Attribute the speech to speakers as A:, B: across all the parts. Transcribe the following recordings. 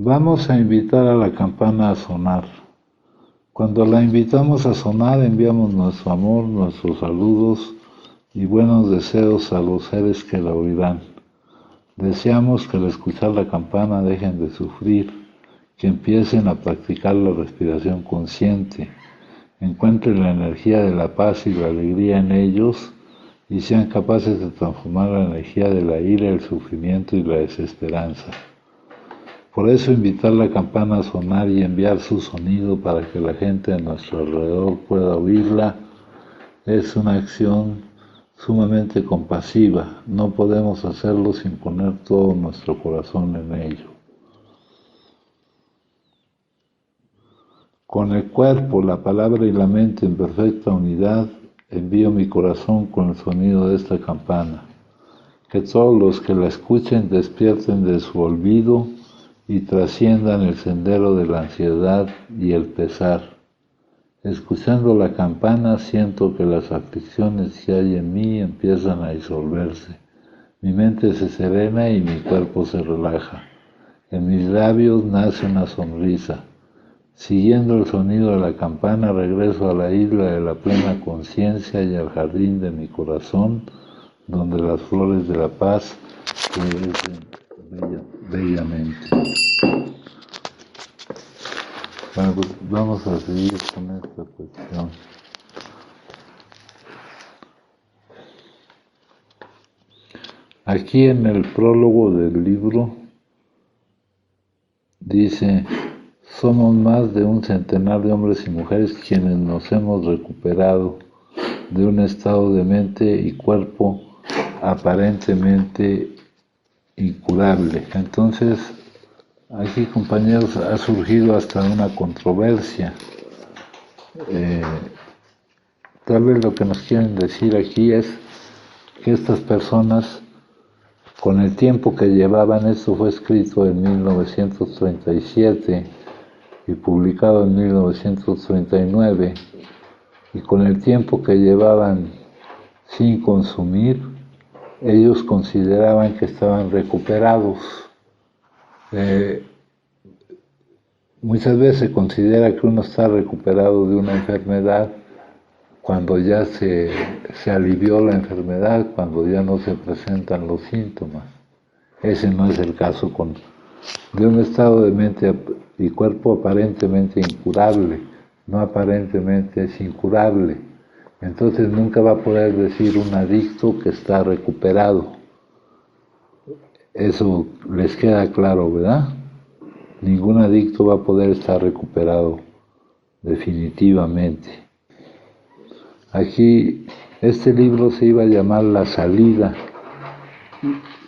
A: Vamos a invitar a la campana a sonar. Cuando la invitamos a sonar, enviamos nuestro amor, nuestros saludos y buenos deseos a los seres que la oirán. Deseamos que al escuchar la campana dejen de sufrir, que empiecen a practicar la respiración consciente, encuentren la energía de la paz y la alegría en ellos y sean capaces de transformar la energía de la ira, el sufrimiento y la desesperanza. Por eso invitar la campana a sonar y enviar su sonido para que la gente a nuestro alrededor pueda oírla es una acción sumamente compasiva. No podemos hacerlo sin poner todo nuestro corazón en ello. Con el cuerpo, la palabra y la mente en perfecta unidad, envío mi corazón con el sonido de esta campana. Que todos los que la escuchen despierten de su olvido y trasciendan el sendero de la ansiedad y el pesar. Escuchando la campana siento que las aflicciones que hay en mí empiezan a disolverse. Mi mente se serena y mi cuerpo se relaja. En mis labios nace una sonrisa. Siguiendo el sonido de la campana regreso a la isla de la plena conciencia y al jardín de mi corazón, donde las flores de la paz florecen bellamente. Bueno, pues vamos a seguir con esta cuestión. Aquí en el prólogo del libro dice: somos más de un centenar de hombres y mujeres quienes nos hemos recuperado de un estado de mente y cuerpo aparentemente incurable. Entonces, aquí, compañeros, ha surgido hasta una controversia. Tal vez lo que nos quieren decir aquí es que estas personas, con el tiempo que llevaban, esto fue escrito en 1937 y publicado en 1939, y con el tiempo que llevaban sin consumir, ellos consideraban que estaban recuperados. Muchas veces se considera que uno está recuperado de una enfermedad cuando ya se alivió la enfermedad, cuando ya no se presentan los síntomas. Ese no es el caso de un estado de mente y cuerpo aparentemente incurable. No aparentemente, es incurable. Entonces nunca va a poder decir un adicto que está recuperado. Eso les queda claro, ¿verdad? Ningún adicto va a poder estar recuperado definitivamente. Aquí este libro se iba a llamar La Salida,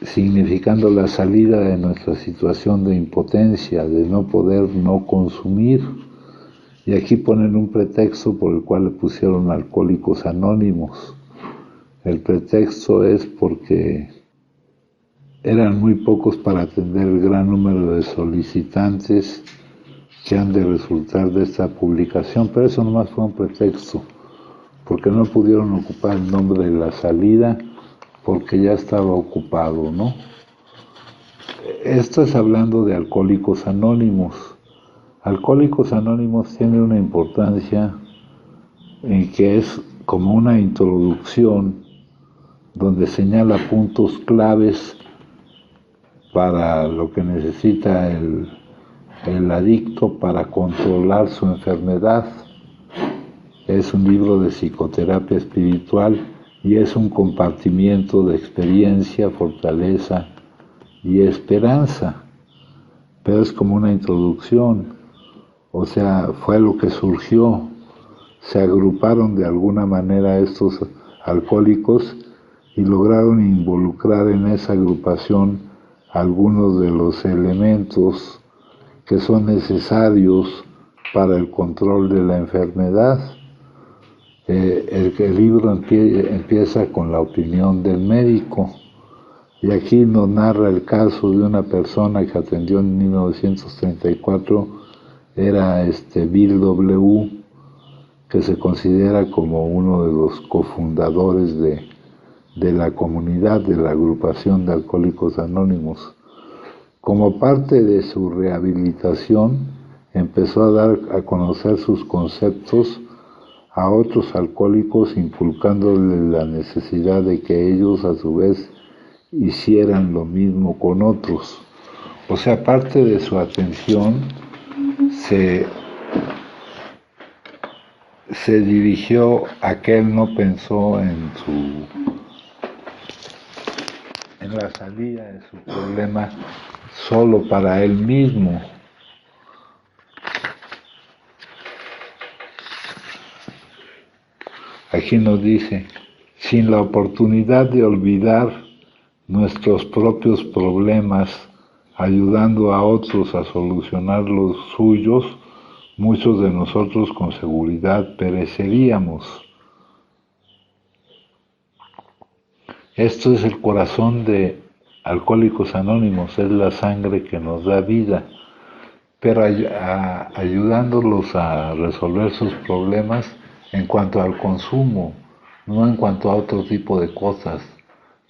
A: significando la salida de nuestra situación de impotencia, de no poder no consumir. Y aquí ponen un pretexto por el cual le pusieron Alcohólicos Anónimos. El pretexto es porque eran muy pocos para atender el gran número de solicitantes que han de resultar de esta publicación, pero eso nomás fue un pretexto, porque no pudieron ocupar el nombre de La Salida, porque ya estaba ocupado, ¿no? Esto es hablando de Alcohólicos Anónimos. Alcohólicos Anónimos tiene una importancia en que es como una introducción donde señala puntos claves para lo que necesita el adicto para controlar su enfermedad. Es un libro de psicoterapia espiritual y es un compartimiento de experiencia, fortaleza y esperanza, pero es como una introducción, o sea, fue lo que surgió. Se agruparon de alguna manera estos alcohólicos y lograron involucrar en esa agrupación algunos de los elementos que son necesarios para el control de la enfermedad. El libro empieza con la opinión del médico, y aquí nos narra el caso de una persona que atendió en 1934, era Bill W., que se considera como uno de los cofundadores de la comunidad, de la agrupación de Alcohólicos Anónimos. Como parte de su rehabilitación, empezó a dar a conocer sus conceptos a otros alcohólicos, inculcándoles la necesidad de que ellos a su vez hicieran lo mismo con otros. O sea, parte de su atención se dirigió a que él no pensó en la salida de su problema solo para él mismo. Aquí nos dice, sin la oportunidad de olvidar nuestros propios problemas, ayudando a otros a solucionar los suyos, muchos de nosotros con seguridad pereceríamos. Esto es el corazón de Alcohólicos Anónimos, es la sangre que nos da vida, pero ayudándolos a resolver sus problemas en cuanto al consumo, no en cuanto a otro tipo de cosas,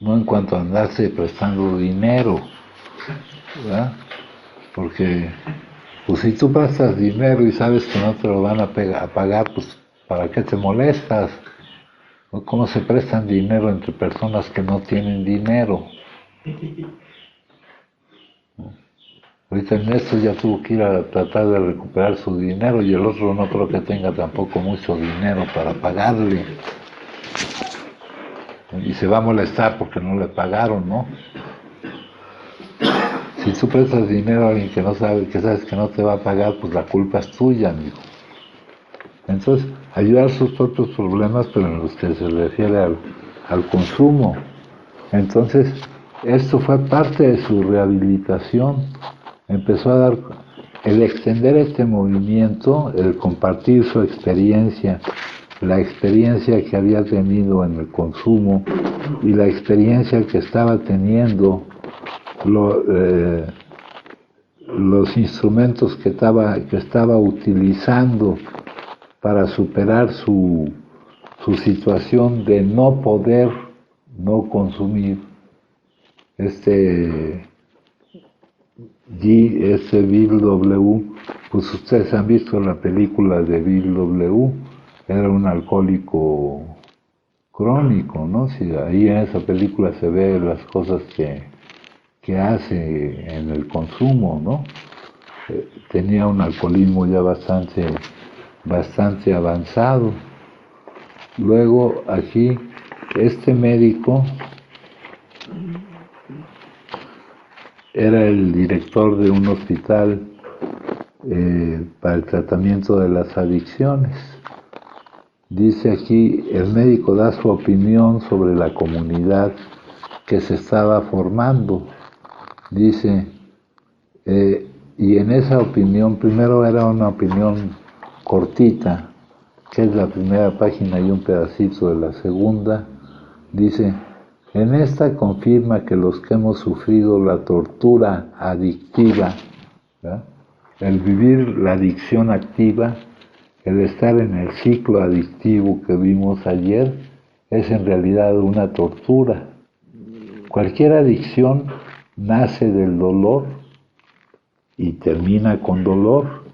A: no en cuanto a andarse prestando dinero, ¿verdad? Porque pues si tú prestas dinero y sabes que no te lo van a pagar, pues ¿para qué te molestas? ¿Cómo se prestan dinero entre personas que no tienen dinero? Ahorita Ernesto ya tuvo que ir a tratar de recuperar su dinero y el otro no creo que tenga tampoco mucho dinero para pagarle. Y se va a molestar porque no le pagaron, ¿no? Si tú prestas dinero a alguien que no sabe, que sabes que no te va a pagar, pues la culpa es tuya, amigo. Entonces, ayudar sus propios problemas, pero en los que se refiere al consumo. Entonces, esto fue parte de su rehabilitación. Empezó a dar, el extender este movimiento, el compartir su experiencia, la experiencia que había tenido en el consumo y la experiencia que estaba teniendo, los instrumentos que estaba utilizando para superar su situación de no poder no consumir. Bill W., pues ustedes han visto la película de Bill W., era un alcohólico crónico, ¿no? Si ahí en esa película se ve las cosas que hace en el consumo, ¿no? Tenía un alcoholismo ya bastante avanzado. Luego aquí, este médico era el director de un hospital para el tratamiento de las adicciones. Dice aquí, el médico da su opinión sobre la comunidad que se estaba formando. Dice, y en esa opinión, primero era una opinión cortita, que es la primera página y un pedacito de la segunda, dice, en esta confirma que los que hemos sufrido la tortura adictiva, ¿verdad?, el vivir la adicción activa, el estar en el ciclo adictivo que vimos ayer, es en realidad una tortura. Cualquier adicción nace del dolor y termina con dolor.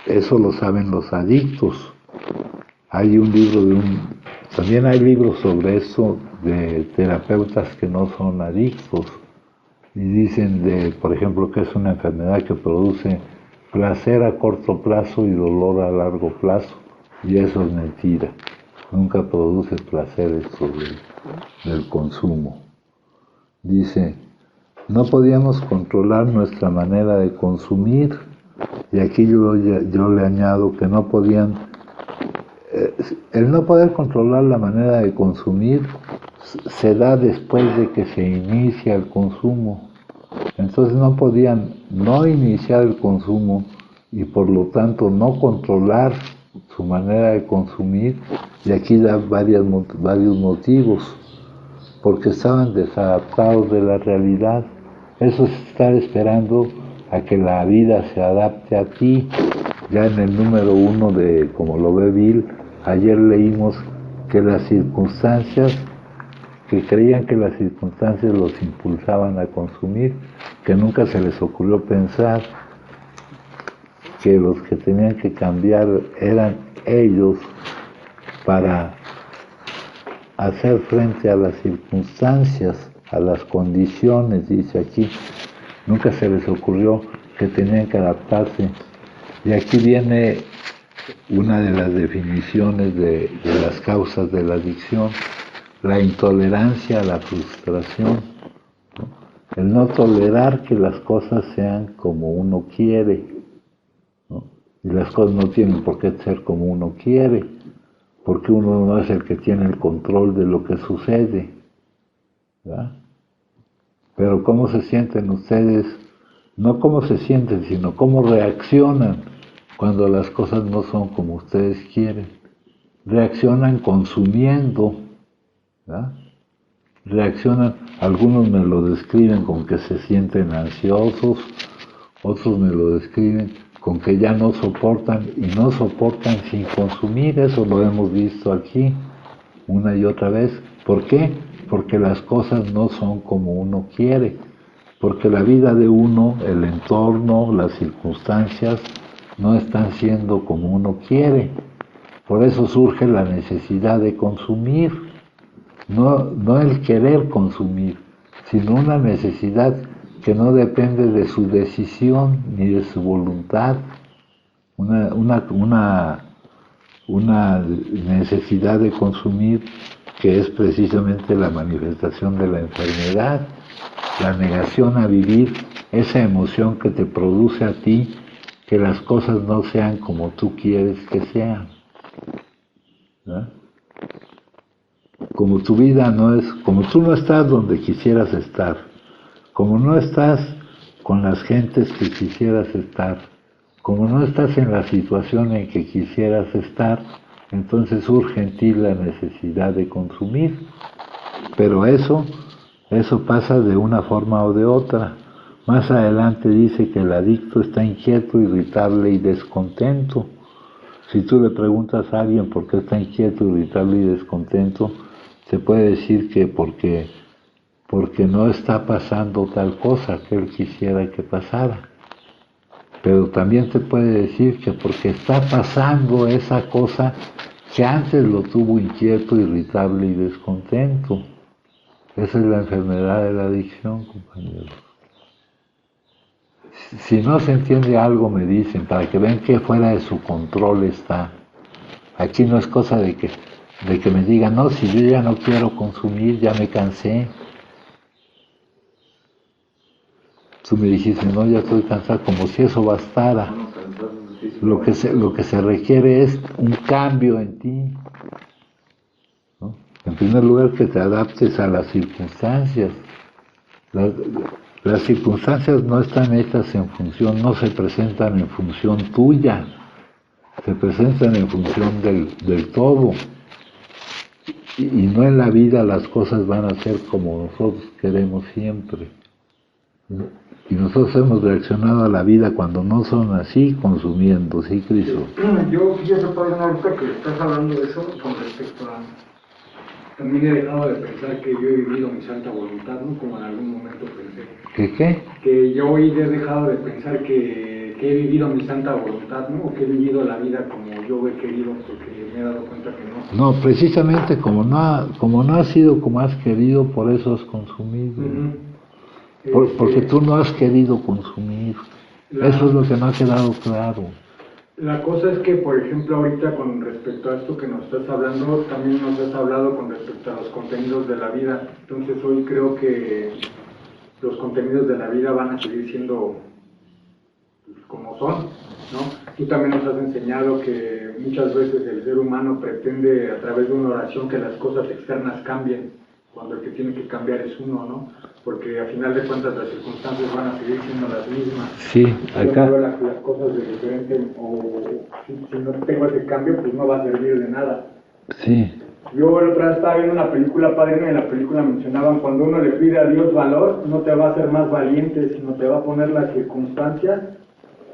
A: Eso lo saben los adictos. Hay un libro también hay libros sobre eso de terapeutas que no son adictos y dicen por ejemplo, que es una enfermedad que produce placer a corto plazo y dolor a largo plazo, y eso es mentira. Nunca produce placer esto del consumo. Dice, no podíamos controlar nuestra manera de consumir, y aquí yo le añado que no podían, el no poder controlar la manera de consumir se da después de que se inicia el consumo. Entonces no podían no iniciar el consumo y por lo tanto no controlar su manera de consumir, y aquí da varios motivos, porque estaban desadaptados de la realidad. Eso es estar esperando a que la vida se adapte a ti. Ya en el número 1 de Como lo ve Bill, ayer leímos que las circunstancias que creían que las circunstancias los impulsaban a consumir, que nunca se les ocurrió pensar que los que tenían que cambiar eran ellos para hacer frente a las circunstancias, a las condiciones, dice aquí. Nunca se les ocurrió que tenían que adaptarse. Y aquí viene una de las definiciones de las causas de la adicción: la intolerancia a la frustración, ¿no? El no tolerar que las cosas sean como uno quiere, ¿no? Y las cosas no tienen por qué ser como uno quiere, porque uno no es el que tiene el control de lo que sucede, ¿verdad? Pero ¿cómo se sienten ustedes? No cómo se sienten, sino cómo reaccionan cuando las cosas no son como ustedes quieren. Reaccionan consumiendo, ¿verdad? Reaccionan, algunos me lo describen con que se sienten ansiosos, otros me lo describen con que ya no soportan, y no soportan sin consumir. Eso lo hemos visto aquí una y otra vez. ¿Por qué? Porque las cosas no son como uno quiere, porque la vida de uno, el entorno, las circunstancias no están siendo como uno quiere. Por eso surge la necesidad de consumir, no el querer consumir, sino una necesidad que no depende de su decisión ni de su voluntad, una necesidad de consumir que es precisamente la manifestación de la enfermedad, la negación a vivir, esa emoción que te produce a ti que las cosas no sean como tú quieres que sean, ¿no? Como tu vida no es, como tú no estás donde quisieras estar, como no estás con las gentes que quisieras estar, como no estás en la situación en que quisieras estar, entonces surge en ti la necesidad de consumir. Pero eso pasa de una forma o de otra. Más adelante dice que el adicto está inquieto, irritable y descontento. Si tú le preguntas a alguien por qué está inquieto, irritable y descontento, se puede decir que porque no está pasando tal cosa que él quisiera que pasara. Pero también te puede decir que porque está pasando esa cosa que antes lo tuvo inquieto, irritable y descontento. Esa es la enfermedad de la adicción, compañeros. Si no se entiende algo, me dicen, para que vean que fuera de su control está. Aquí no es cosa de que me digan, no, si yo ya no quiero consumir, ya me cansé. Tú me dijiste, no, ya estoy cansado, como si eso bastara. Lo que se requiere es un cambio en ti, ¿no? En primer lugar, que te adaptes a las circunstancias. Las circunstancias no están hechas en función, no se presentan en función tuya, se presentan en función del todo. Y no en la vida las cosas van a ser como nosotros queremos siempre. Y nosotros hemos reaccionado a la vida cuando no son así, consumiendo, ¿sí, Cristo?
B: Yo quisiera saber, ahorita que estás hablando de eso, con respecto a... También he dejado de pensar que yo he vivido mi santa voluntad, ¿no? Como en algún momento pensé.
A: ¿Qué?
B: Que yo hoy he dejado de pensar que he vivido mi santa voluntad, ¿no? O que he vivido la vida como yo he querido, porque me he dado cuenta que no.
A: No, precisamente como no ha sido como has querido, por eso has consumido. Porque tú no has querido consumir. Eso es lo que no ha quedado claro.
B: La cosa es que, por ejemplo, ahorita con respecto a esto que nos estás hablando, también nos has hablado con respecto a los contenidos de la vida. Entonces hoy creo que los contenidos de la vida van a seguir siendo como son, ¿no? Tú también nos has enseñado que muchas veces el ser humano pretende a través de una oración que las cosas externas cambien, cuando el que tiene que cambiar es uno, ¿no? Porque a final de cuentas las circunstancias van a seguir siendo las mismas.
A: Sí, acá.
B: Yo veo las cosas de diferente, o si no tengo ese cambio, pues no va a servir de nada.
A: Sí.
B: Yo la otra vez estaba viendo una película, padrino, y en la película mencionaban, cuando uno le pide a Dios valor, no te va a hacer más valiente, sino te va a poner las circunstancias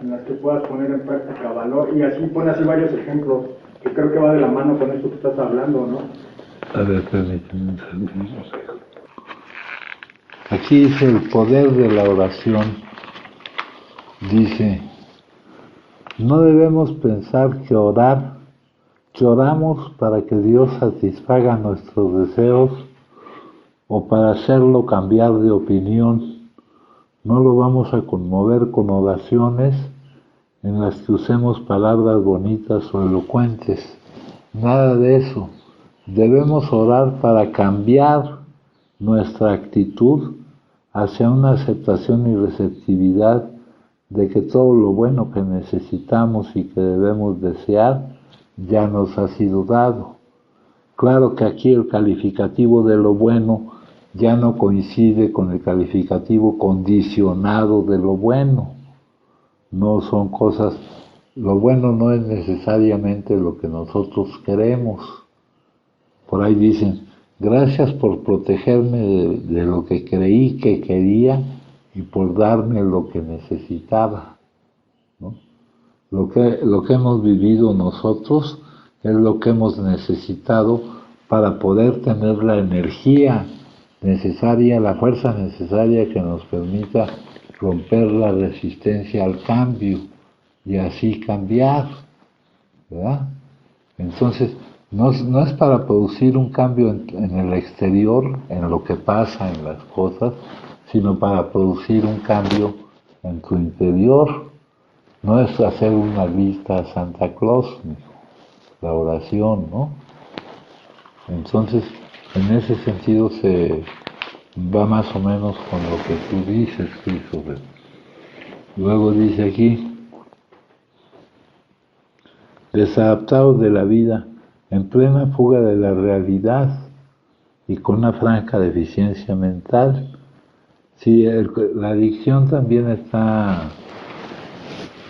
B: en las que puedas poner en práctica valor. Y así pone así varios ejemplos, que creo que va de la mano con esto que estás hablando, ¿no?
A: A ver, permítanme un segundo. Aquí dice el poder de la oración. Dice, no debemos pensar que oramos para que Dios satisfaga nuestros deseos o para hacerlo cambiar de opinión. No lo vamos a conmover con oraciones en las que usemos palabras bonitas o elocuentes. Nada de eso. Debemos orar para cambiar nuestra actitud hacia una aceptación y receptividad de que todo lo bueno que necesitamos y que debemos desear ya nos ha sido dado. Claro que aquí el calificativo de lo bueno ya no coincide con el calificativo condicionado de lo bueno. No son cosas, lo bueno no es necesariamente lo que nosotros queremos. Por ahí dicen, gracias por protegerme de lo que creí que quería y por darme lo que necesitaba, ¿no? Lo que hemos vivido nosotros es lo que hemos necesitado para poder tener la energía necesaria, la fuerza necesaria que nos permita romper la resistencia al cambio y así cambiar, ¿verdad? Entonces, no es para producir un cambio en el exterior, en lo que pasa, en las cosas, sino para producir un cambio en tu interior. No es hacer una lista a Santa Claus, la oración, ¿no? Entonces, en ese sentido se va más o menos con lo que tú dices, Christopher. Luego dice aquí, desadaptados de la vida, en plena fuga de la realidad y con una franca deficiencia mental. Sí, la adicción también está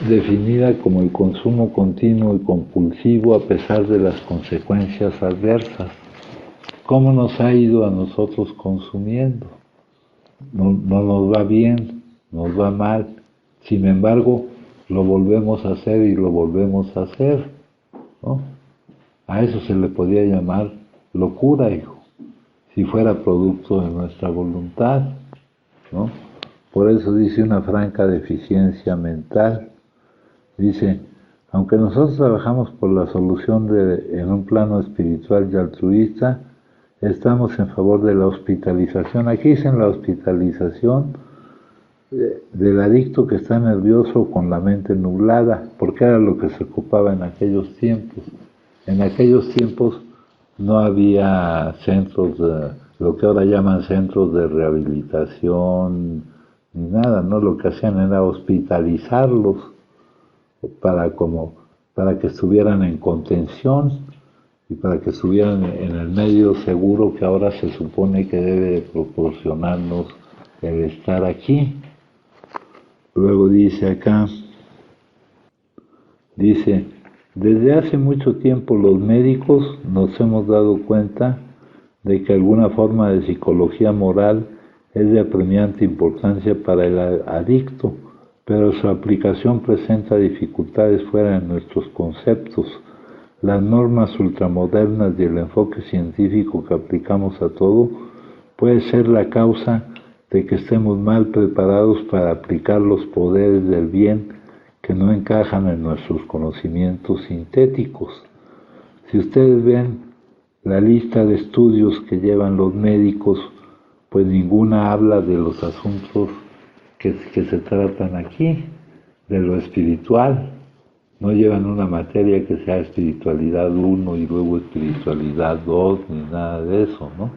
A: definida como el consumo continuo y compulsivo a pesar de las consecuencias adversas. ¿Cómo nos ha ido a nosotros consumiendo? No nos va bien, nos va mal. Sin embargo, lo volvemos a hacer y lo volvemos a hacer, ¿no? A eso se le podría llamar locura, hijo, si fuera producto de nuestra voluntad, ¿no? Por eso dice una franca deficiencia mental. Dice, aunque nosotros trabajamos por la solución en un plano espiritual y altruista, estamos en favor de la hospitalización. Aquí dicen la hospitalización del adicto que está nervioso con la mente nublada, porque era lo que se ocupaba en aquellos tiempos. En aquellos tiempos no había centros, lo que ahora llaman centros de rehabilitación, ni nada, ¿no? Lo que hacían era hospitalizarlos para que estuvieran en contención y para que estuvieran en el medio seguro que ahora se supone que debe proporcionarnos el estar aquí. Luego dice acá, dice, desde hace mucho tiempo los médicos nos hemos dado cuenta de que alguna forma de psicología moral es de apremiante importancia para el adicto, pero su aplicación presenta dificultades fuera de nuestros conceptos. Las normas ultramodernas y el enfoque científico que aplicamos a todo puede ser la causa de que estemos mal preparados para aplicar los poderes del bien que no encajan en nuestros conocimientos sintéticos. Si ustedes ven la lista de estudios que llevan los médicos, pues ninguna habla de los asuntos que se tratan aquí, de lo espiritual. No llevan una materia que sea espiritualidad 1 y luego espiritualidad 2, ni nada de eso, ¿no?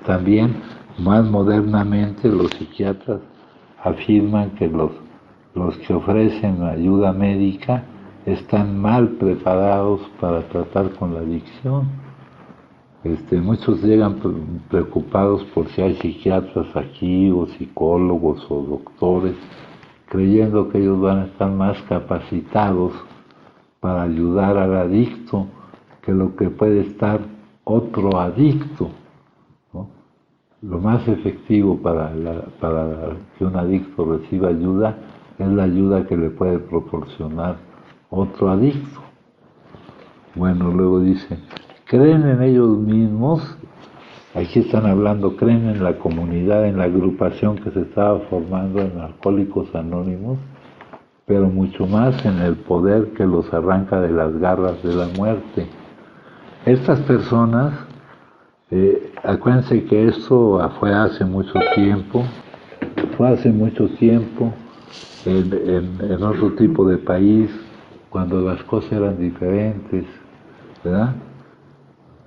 A: También, más modernamente, los psiquiatras afirman que los que ofrecen ayuda médica están mal preparados para tratar con la adicción. Muchos llegan preocupados por si hay psiquiatras aquí o psicólogos o doctores, creyendo que ellos van a estar más capacitados para ayudar al adicto que lo que puede estar otro adicto, ¿no? Lo más efectivo para que un adicto reciba ayuda es la ayuda que le puede proporcionar otro adicto. Bueno, luego dice, creen en ellos mismos, aquí están hablando, creen en la comunidad, en la agrupación que se estaba formando en Alcohólicos Anónimos, pero mucho más en el poder que los arranca de las garras de la muerte. Estas personas, acuérdense que esto fue hace mucho tiempo en otro tipo de país, cuando las cosas eran diferentes, ¿verdad?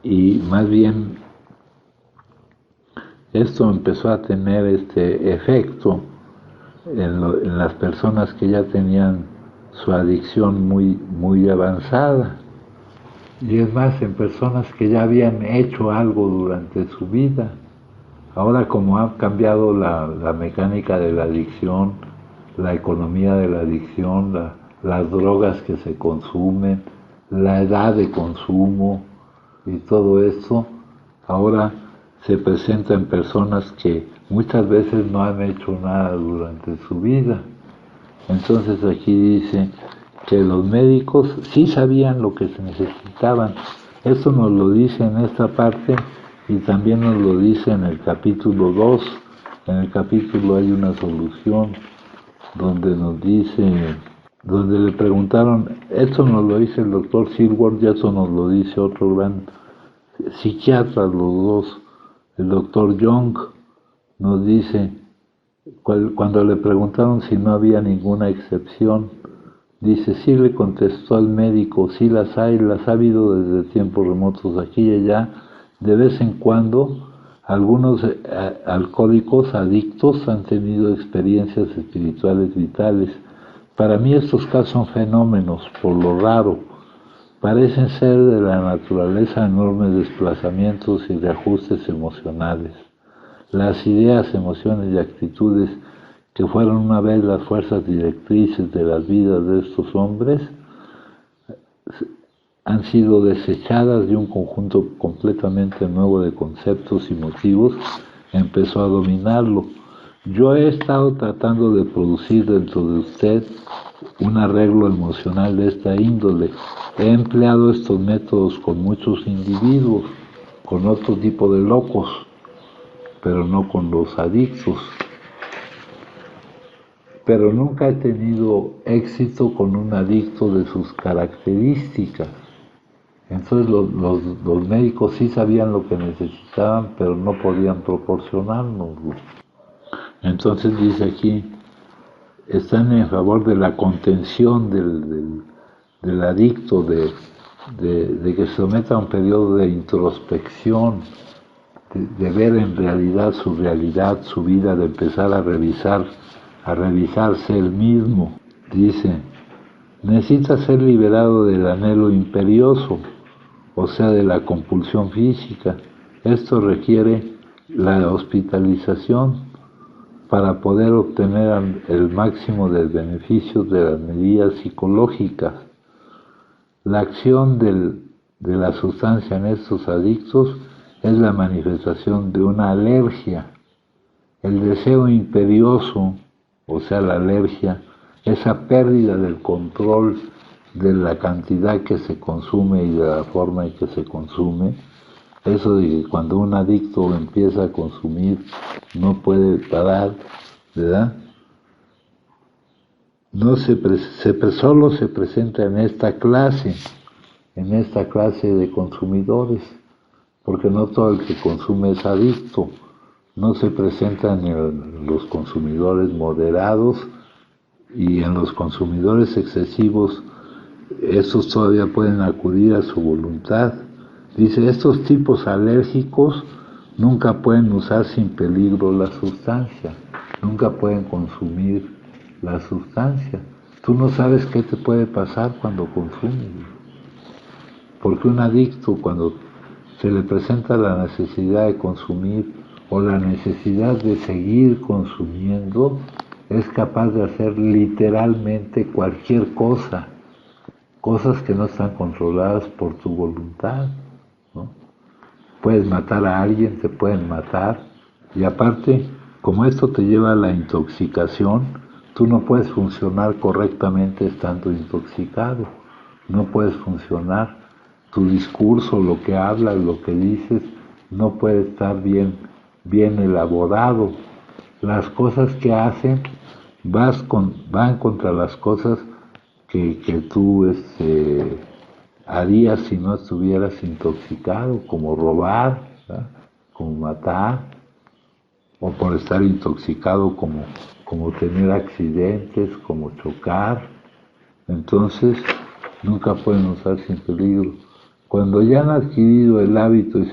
A: Y más bien esto empezó a tener este efecto en las personas que ya tenían su adicción muy avanzada. Y es más, en personas que ya habían hecho algo durante su vida. Ahora, como ha cambiado la mecánica de la adicción, la economía de la adicción, las drogas que se consumen, la edad de consumo y todo esto, ahora se presenta en personas que muchas veces no han hecho nada durante su vida. Entonces aquí dice que los médicos sí sabían lo que se necesitaban. Esto nos lo dice en esta parte y también nos lo dice en el capítulo 2. En el capítulo hay una solución donde nos dice, donde le preguntaron, esto nos lo dice el doctor Silworth y esto nos lo dice otro gran psiquiatra, los dos, el doctor Jung, nos dice, cuando le preguntaron si no había ninguna excepción, dice, sí, le contestó al médico, sí las hay, las ha habido desde tiempos remotos aquí y allá, de vez en cuando algunos alcohólicos adictos han tenido experiencias espirituales vitales. Para mí estos casos son fenómenos, por lo raro, parecen ser de la naturaleza de enormes desplazamientos y reajustes emocionales. Las ideas, emociones y actitudes que fueron una vez las fuerzas directrices de las vidas de estos hombres han sido desechadas y un conjunto completamente nuevo de conceptos y motivos empezó a dominarlo. Yo he estado tratando de producir dentro de usted un arreglo emocional de esta índole. He empleado estos métodos con muchos individuos, con otro tipo de locos, pero no con los adictos. Pero nunca he tenido éxito con un adicto de sus características. Entonces los médicos sí sabían lo que necesitaban, pero no podían proporcionárnoslo. Entonces dice aquí, están en favor de la contención del adicto, de que se someta a un periodo de introspección, de ver en realidad, su vida, de empezar a revisarse él mismo. Dice, necesita ser liberado del anhelo imperioso, o sea, de la compulsión física. Esto requiere la hospitalización para poder obtener el máximo del beneficio de las medidas psicológicas. La acción de la sustancia en estos adictos es la manifestación de una alergia. El deseo imperioso, o sea, la alergia, esa pérdida del control de la cantidad que se consume y de la forma en que se consume, eso de que cuando un adicto empieza a consumir no puede parar, ¿verdad? No solo se presenta en esta clase de consumidores, porque no todo el que consume es adicto. No se presenta en los consumidores moderados y en los consumidores excesivos. Estos todavía pueden acudir a su voluntad. Dice, estos tipos alérgicos nunca pueden usar sin peligro la sustancia, nunca pueden consumir la sustancia. Tú no sabes qué te puede pasar cuando consumes. Porque un adicto, cuando se le presenta la necesidad de consumir o la necesidad de seguir consumiendo, es capaz de hacer literalmente cualquier cosa, cosas que no están controladas por tu voluntad, ¿no? Puedes matar a alguien, te pueden matar, y aparte, como esto te lleva a la intoxicación, tú no puedes funcionar correctamente estando intoxicado, no puedes funcionar. tu discurso, lo que hablas, lo que dices, no puede estar bien elaborado. Las cosas que hacen van contra las cosas que tú harías si no estuvieras intoxicado, como robar, ¿verdad? Como matar, o por estar intoxicado como tener accidentes, como chocar. Entonces, nunca pueden usar sin peligro. Cuando ya han adquirido el hábito y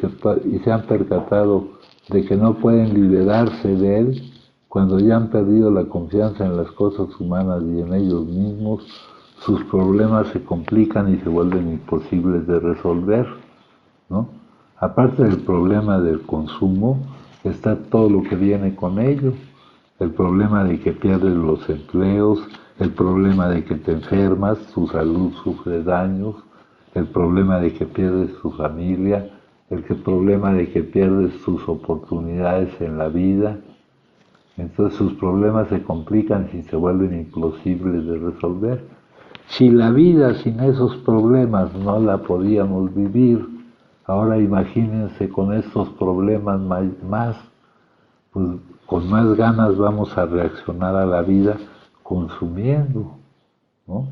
A: se han percatado de que no pueden liberarse de él, cuando ya han perdido la confianza en las cosas humanas y en ellos mismos, sus problemas se complican y se vuelven imposibles de resolver, ¿no? Aparte del problema del consumo, está todo lo que viene con ello. El problema de que pierdes los empleos, el problema de que te enfermas, tu salud sufre daños, el problema de que pierdes tu familia, el problema de que pierdes tus oportunidades en la vida. Entonces sus problemas se complican y se vuelven imposibles de resolver. Si la vida sin esos problemas no la podíamos vivir, ahora imagínense con estos problemas más, pues con más ganas vamos a reaccionar a la vida consumiendo, ¿no?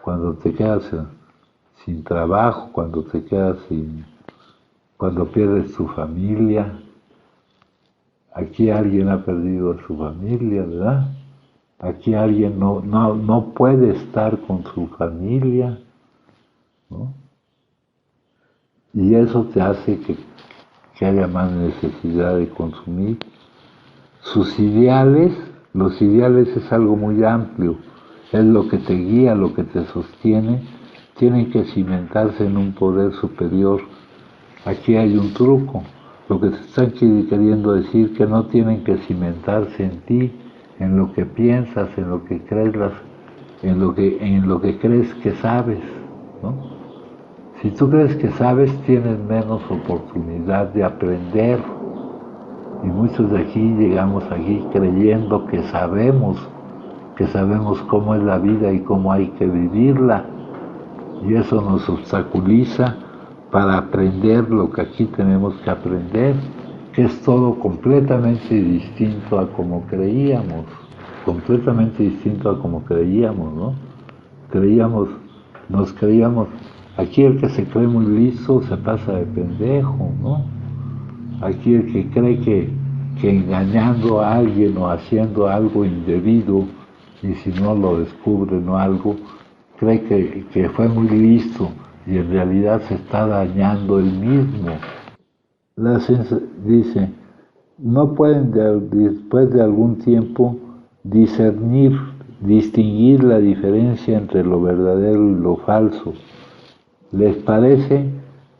A: Cuando te quedas sin trabajo, cuando pierdes tu familia, aquí alguien ha perdido a su familia, ¿verdad? Aquí alguien no puede estar con su familia, ¿no? Y eso te hace que haya más necesidad de consumir. Sus ideales, los ideales es algo muy amplio, es lo que te guía, lo que te sostiene, tienen que cimentarse en un poder superior. Aquí hay un truco, lo que te están queriendo decir que no tienen que cimentarse en ti, en lo que piensas, en lo que crees, en lo que crees que sabes, ¿no? Si tú crees que sabes, tienes menos oportunidad de aprender. Y muchos de aquí llegamos aquí creyendo que sabemos cómo es la vida y cómo hay que vivirla. Y eso nos obstaculiza para aprender lo que aquí tenemos que aprender, que es todo completamente distinto a como creíamos, ¿no? Nos creíamos, aquí el que se cree muy listo se pasa de pendejo, ¿no? Aquí el que cree que engañando a alguien o haciendo algo indebido, y si no lo descubren o algo, cree que fue muy listo y en realidad se está dañando él mismo. Dice, no pueden después de algún tiempo distinguir la diferencia entre lo verdadero y lo falso. Les parece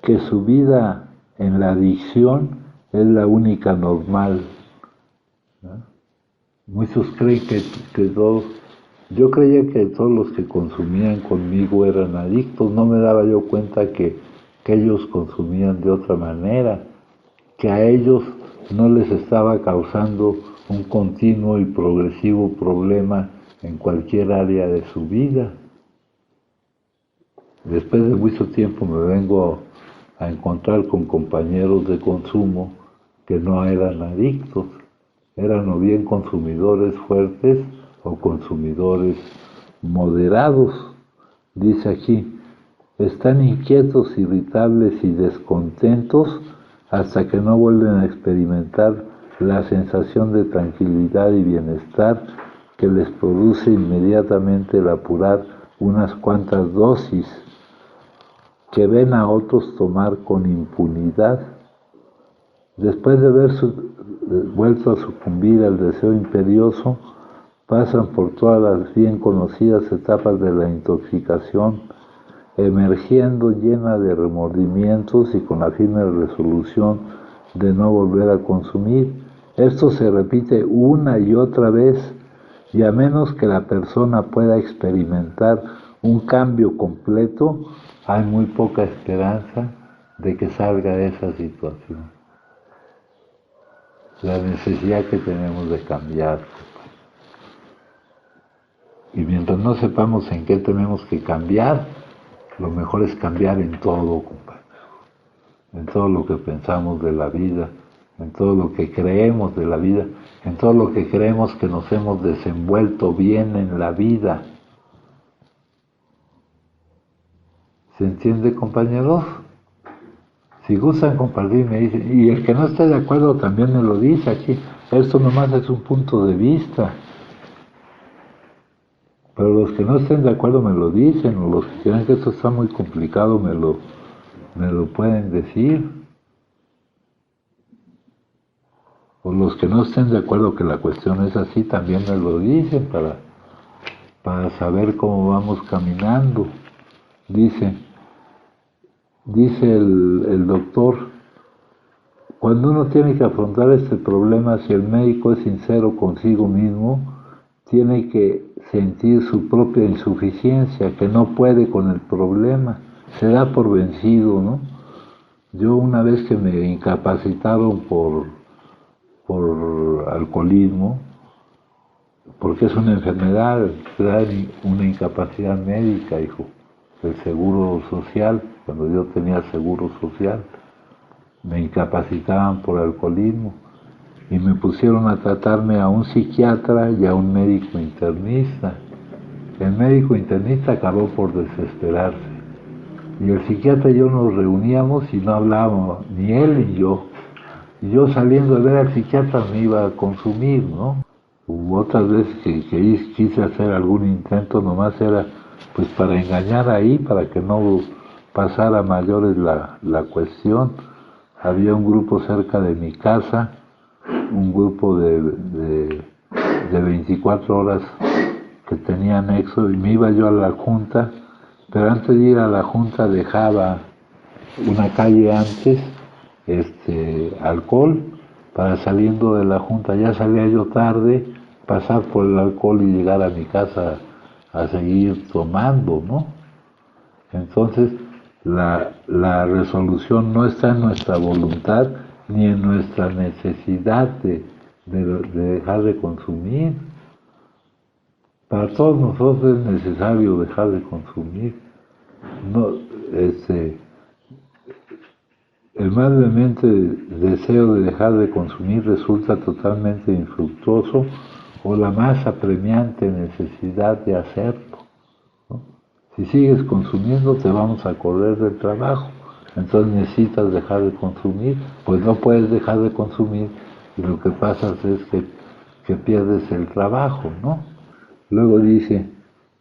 A: que su vida en la adicción es la única normal, ¿no? Muchos creen que todos, yo creía que todos los que consumían conmigo eran adictos, no me daba yo cuenta que ellos consumían de otra manera, que a ellos no les estaba causando un continuo y progresivo problema en cualquier área de su vida. Después de mucho tiempo me vengo a encontrar con compañeros de consumo que no eran adictos, eran o bien consumidores fuertes o consumidores moderados. Dice aquí, están inquietos, irritables y descontentos hasta que no vuelven a experimentar la sensación de tranquilidad y bienestar que les produce inmediatamente el apurar unas cuantas dosis que ven a otros tomar con impunidad. Después de haber vuelto a sucumbir al deseo imperioso, pasan por todas las bien conocidas etapas de la intoxicación, emergiendo llena de remordimientos y con la firme resolución de no volver a consumir. Esto se repite una y otra vez, y a menos que la persona pueda experimentar un cambio completo, hay muy poca esperanza de que salga de esa situación. La necesidad que tenemos de cambiar. Y mientras no sepamos en qué tenemos que cambiar, Lo mejor es cambiar en todo, compañero, en todo lo que pensamos de la vida, en todo lo que creemos de la vida, en todo lo que creemos que nos hemos desenvuelto bien en la vida. ¿Se entiende, compañeros? Si gustan compartir, me dicen, y el que no esté de acuerdo también me lo dice aquí. Esto nomás es un punto de vista. Pero los que no estén de acuerdo me lo dicen, o los que creen que esto está muy complicado me lo pueden decir. O los que no estén de acuerdo que la cuestión es así también me lo dicen para saber cómo vamos caminando. Dice el doctor, cuando uno tiene que afrontar este problema, si el médico es sincero consigo mismo, tiene que sentir su propia insuficiencia, que no puede con el problema, se da por vencido, ¿no? Yo una vez que me incapacitaron por alcoholismo, porque es una enfermedad, da una incapacidad médica, hijo, del seguro social, cuando yo tenía seguro social, me incapacitaban por alcoholismo y me pusieron a tratarme a un psiquiatra y a un médico internista. El médico internista acabó por desesperarse y el psiquiatra y yo nos reuníamos y no hablábamos, ni él ni yo. Y yo saliendo de ver al psiquiatra me iba a consumir, ¿no? Hubo otras veces que quise hacer algún intento, nomás era pues para engañar ahí, para que no pasara a mayores la cuestión. Había un grupo cerca de mi casa, un grupo de 24 horas que tenía anexo, y me iba yo a la junta, pero antes de ir a la junta dejaba una calle antes, alcohol, para saliendo de la junta, ya salía yo tarde, pasar por el alcohol y llegar a mi casa a seguir tomando, ¿no? Entonces, la resolución no está en nuestra voluntad ni en nuestra necesidad de dejar de consumir. Para todos nosotros es necesario dejar de consumir. No, el más vehemente deseo de dejar de consumir resulta totalmente infructuoso, o la más apremiante necesidad de hacerlo, ¿no? Si sigues consumiendo te vamos a correr del trabajo, entonces necesitas dejar de consumir, pues no puedes dejar de consumir y lo que pasa es que pierdes el trabajo, ¿no? Luego dice,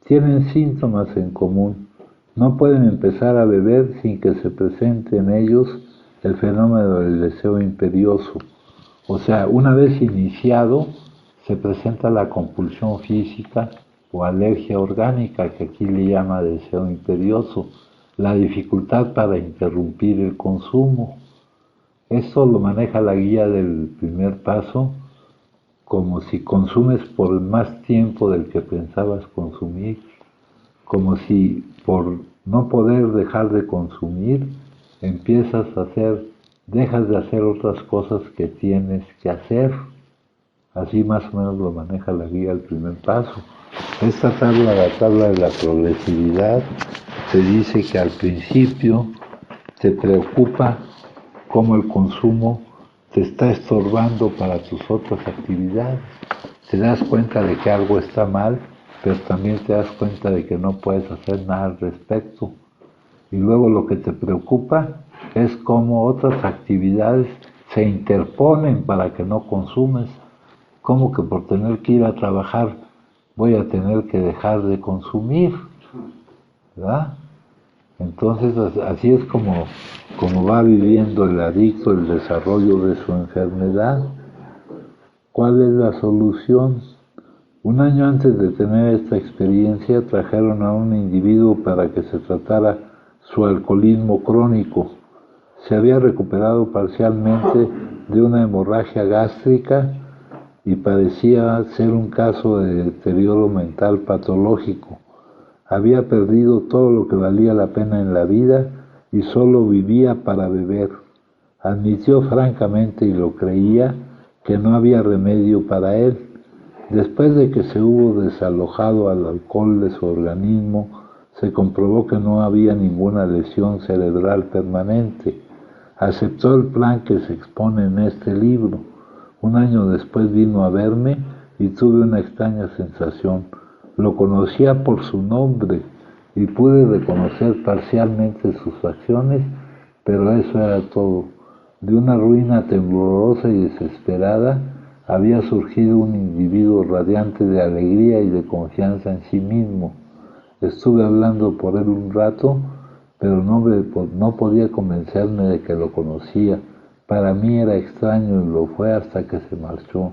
A: tienen síntomas en común, no pueden empezar a beber sin que se presente en ellos el fenómeno del deseo imperioso. O sea, una vez iniciado, se presenta la compulsión física o alergia orgánica, que aquí le llama deseo imperioso, la dificultad para interrumpir el consumo. Esto lo maneja la guía del primer paso, como si consumes por más tiempo del que pensabas consumir, como si por no poder dejar de consumir, dejas de hacer otras cosas que tienes que hacer. Así más o menos lo maneja la guía del primer paso. Esta tabla, la tabla de la progresividad, te dice que al principio te preocupa cómo el consumo te está estorbando para tus otras actividades. Te das cuenta de que algo está mal, pero también te das cuenta de que no puedes hacer nada al respecto. Y luego lo que te preocupa es cómo otras actividades se interponen para que no consumes. Como que por tener que ir a trabajar voy a tener que dejar de consumir, ¿verdad? Entonces así es como va viviendo el adicto el desarrollo de su enfermedad. ¿Cuál es la solución? Un año antes de tener esta experiencia trajeron a un individuo para que se tratara su alcoholismo crónico. Se había recuperado parcialmente de una hemorragia gástrica y parecía ser un caso de deterioro mental patológico. Había perdido todo lo que valía la pena en la vida y solo vivía para beber. Admitió francamente, y lo creía, que no había remedio para él. Después de que se hubo desalojado al alcohol de su organismo, Se comprobó que no había ninguna lesión cerebral permanente. Aceptó el plan que se expone en este libro. Un año después vino a verme y tuve una extraña sensación. Lo conocía por su nombre y pude reconocer parcialmente sus facciones, pero eso era todo. De una ruina temblorosa y desesperada había surgido un individuo radiante de alegría y de confianza en sí mismo. Estuve hablando por él un rato, pero no podía convencerme de que lo conocía. Para mí era extraño y lo fue hasta que se marchó.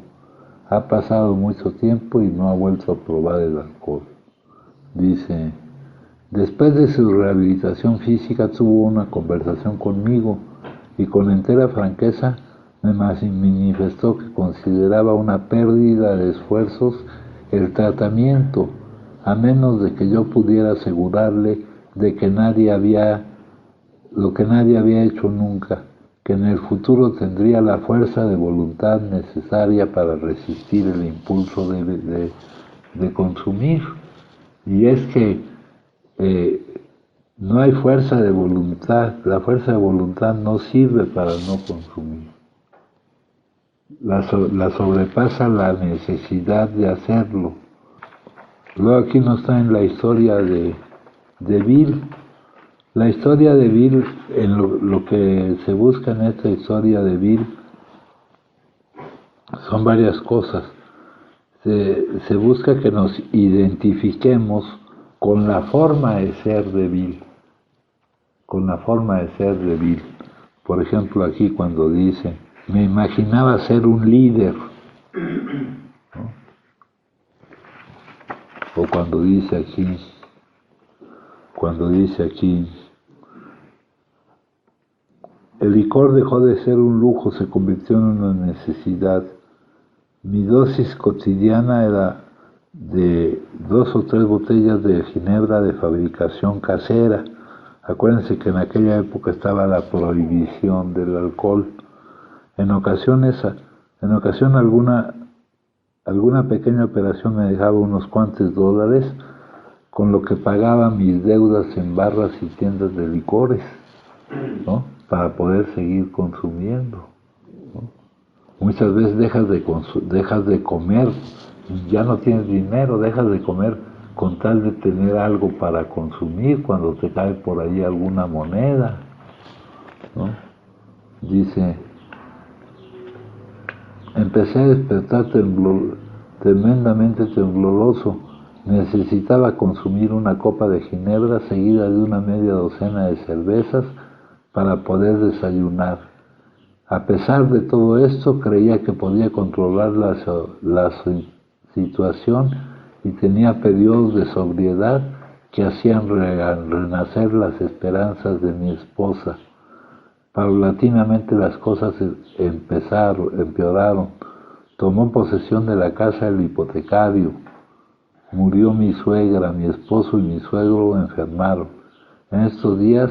A: Ha pasado mucho tiempo y no ha vuelto a probar el alcohol. Dice, después de su rehabilitación física tuvo una conversación conmigo y con entera franqueza me manifestó que consideraba una pérdida de esfuerzos el tratamiento, a menos de que yo pudiera asegurarle de que lo que nadie había hecho nunca, que en el futuro tendría la fuerza de voluntad necesaria para resistir el impulso de consumir. Y es que no hay fuerza de voluntad, la fuerza de voluntad no sirve para no consumir. La sobrepasa la necesidad de hacerlo. Luego aquí nos traen la historia de Bill. La historia de Bill, en lo que se busca en esta historia de Bill, son varias cosas. Se busca que nos identifiquemos con la forma de ser de Bill. Con la forma de ser de Bill. Por ejemplo, aquí cuando dice, me imaginaba ser un líder, ¿no? O cuando dice aquí, el licor dejó de ser un lujo, se convirtió en una necesidad. Mi dosis cotidiana era de 2 o 3 botellas de ginebra de fabricación casera. Acuérdense que en aquella época estaba la prohibición del alcohol. En ocasión alguna pequeña operación me dejaba unos cuantos dólares, con lo que pagaba mis deudas en barras y tiendas de licores, ¿no? Para poder seguir consumiendo, ¿no? Muchas veces dejas de comer, ya no tienes dinero, dejas de comer con tal de tener algo para consumir cuando te cae por ahí alguna moneda, ¿no? Dice, empecé a despertar tremendamente tembloroso. Necesitaba consumir una copa de ginebra seguida de una media docena de cervezas para poder desayunar. A pesar de todo esto, creía que podía controlar la situación y tenía periodos de sobriedad que hacían renacer las esperanzas de mi esposa. Paulatinamente las cosas empeoraron. Tomó posesión de la casa el hipotecario. Murió mi suegra, mi esposo y mi suegro enfermaron. En estos días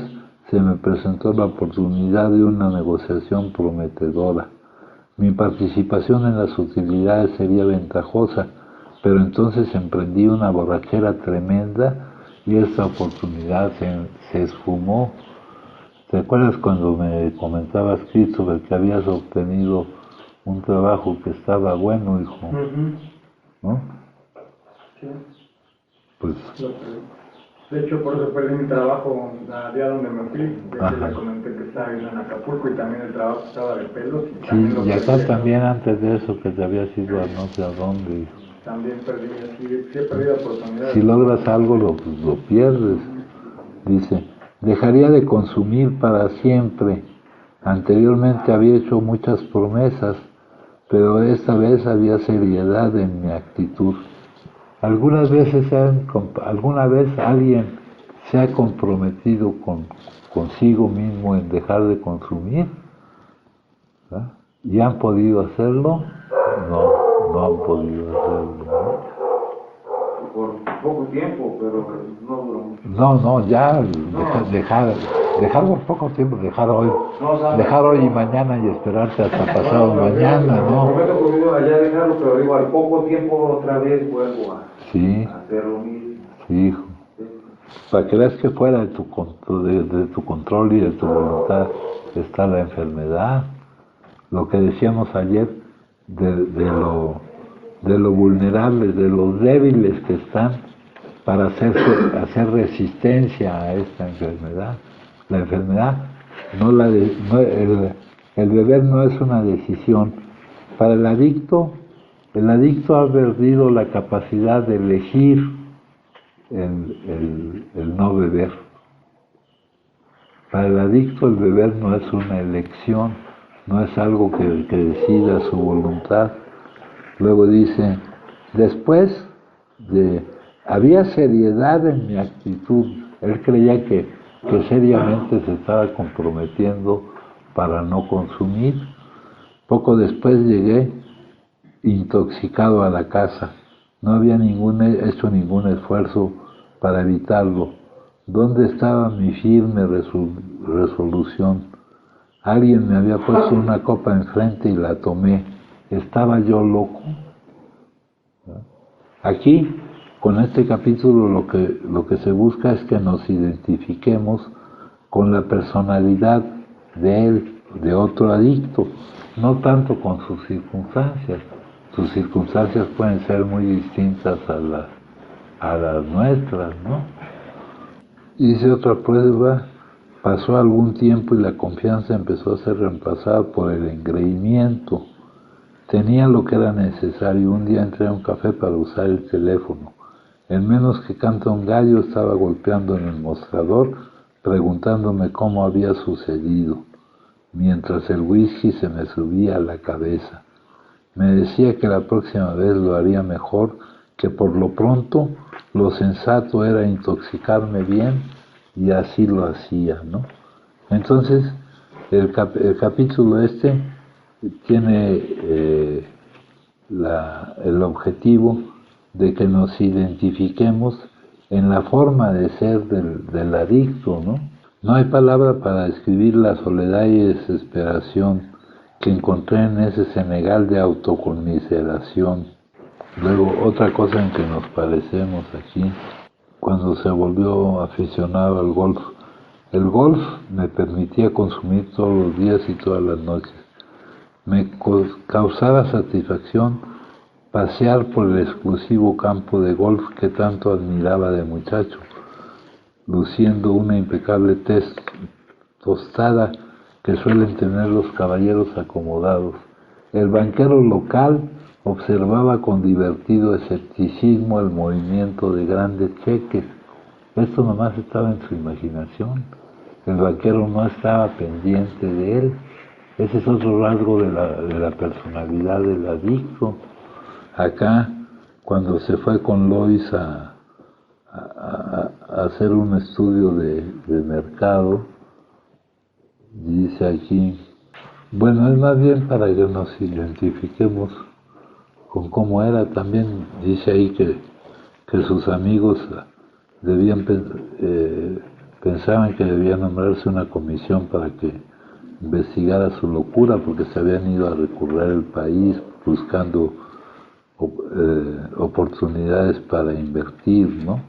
A: se me presentó la oportunidad de una negociación prometedora. Mi participación en las utilidades sería ventajosa, pero entonces emprendí una borrachera tremenda y esta oportunidad se esfumó. ¿Te acuerdas cuando me comentabas, Christopher, que habías obtenido un trabajo que estaba bueno, hijo? ¿No?
B: Sí.
A: Pues...
B: De hecho, por eso perdí mi trabajo allá donde me fui. De hecho, le comenté que estaba viviendo en Acapulco y también el trabajo estaba de pelos.
A: Y acá también antes de eso que te habías ido a no sé a dónde, hijo.
B: También perdí, sí he perdido oportunidades.
A: Si logras algo, lo pierdes. Dice, dejaría de consumir para siempre. Anteriormente había hecho muchas promesas, pero esta vez había seriedad en mi actitud. ¿Alguna vez alguien se ha comprometido consigo mismo en dejar de consumir? ¿Ah? ¿Y han podido hacerlo? No han podido hacerlo.
C: Por poco tiempo, pero no duró mucho.
A: No, ya dejar por poco tiempo, dejar hoy y mañana y esperarte hasta pasado mañana, ¿no?
C: Prometo conmigo allá dejarlo, pero digo, al poco tiempo otra vez vuelvo a
A: Sí,
C: hacer lo mismo.
A: sí, hijo. Para que veas que fuera de de tu control y de tu voluntad está la enfermedad. Lo que decíamos ayer de lo vulnerables, de los débiles que están para hacer resistencia a esta enfermedad. La enfermedad, el beber no es una decisión. Para el adicto ha perdido la capacidad de elegir el no beber. Para el adicto el beber no es una elección, no es algo que decida su voluntad. Luego dice, después había seriedad en mi actitud. Él creía que seriamente se estaba comprometiendo para no consumir. Poco después llegué intoxicado a la casa. No había hecho ningún esfuerzo para evitarlo. ¿Dónde estaba mi firme resolución? Alguien me había puesto una copa enfrente y la tomé. ¿Estaba yo loco? Aquí, con este capítulo, lo que se busca es que nos identifiquemos con la personalidad de él, de otro adicto, no tanto con sus circunstancias. Sus circunstancias pueden ser muy distintas a las nuestras, ¿no? Hice otra prueba, pasó algún tiempo y la confianza empezó a ser reemplazada por el engreimiento. Tenía lo que era necesario. Un día entré a un café para usar el teléfono. En menos que canta un gallo estaba golpeando en el mostrador, preguntándome cómo había sucedido, mientras el whisky se me subía a la cabeza. Me decía que la próxima vez lo haría mejor, que por lo pronto lo sensato era intoxicarme bien, y así lo hacía, ¿no? Entonces, el capítulo este tiene el objetivo de que nos identifiquemos en la forma de ser del adicto, ¿no? No hay palabra para describir la soledad y desesperación que encontré en ese Senegal de autoconmiseración. Luego, otra cosa en que nos parecemos aquí, cuando se volvió aficionado al golf. El golf me permitía consumir todos los días y todas las noches. Me causaba satisfacción pasear por el exclusivo campo de golf que tanto admiraba de muchacho, luciendo una impecable tostada que suelen tener los caballeros acomodados. El banquero local observaba con divertido escepticismo el movimiento de grandes cheques. Esto nomás estaba en su imaginación. El banquero no estaba pendiente de él. Ese es otro rasgo de la personalidad del adicto. Acá, cuando se fue con Lois a hacer un estudio de mercado, dice aquí, bueno, es más bien para que nos identifiquemos con cómo era. También dice ahí que sus amigos pensaban que debía nombrarse una comisión para que investigara su locura, porque se habían ido a recorrer el país buscando oportunidades para invertir, ¿no?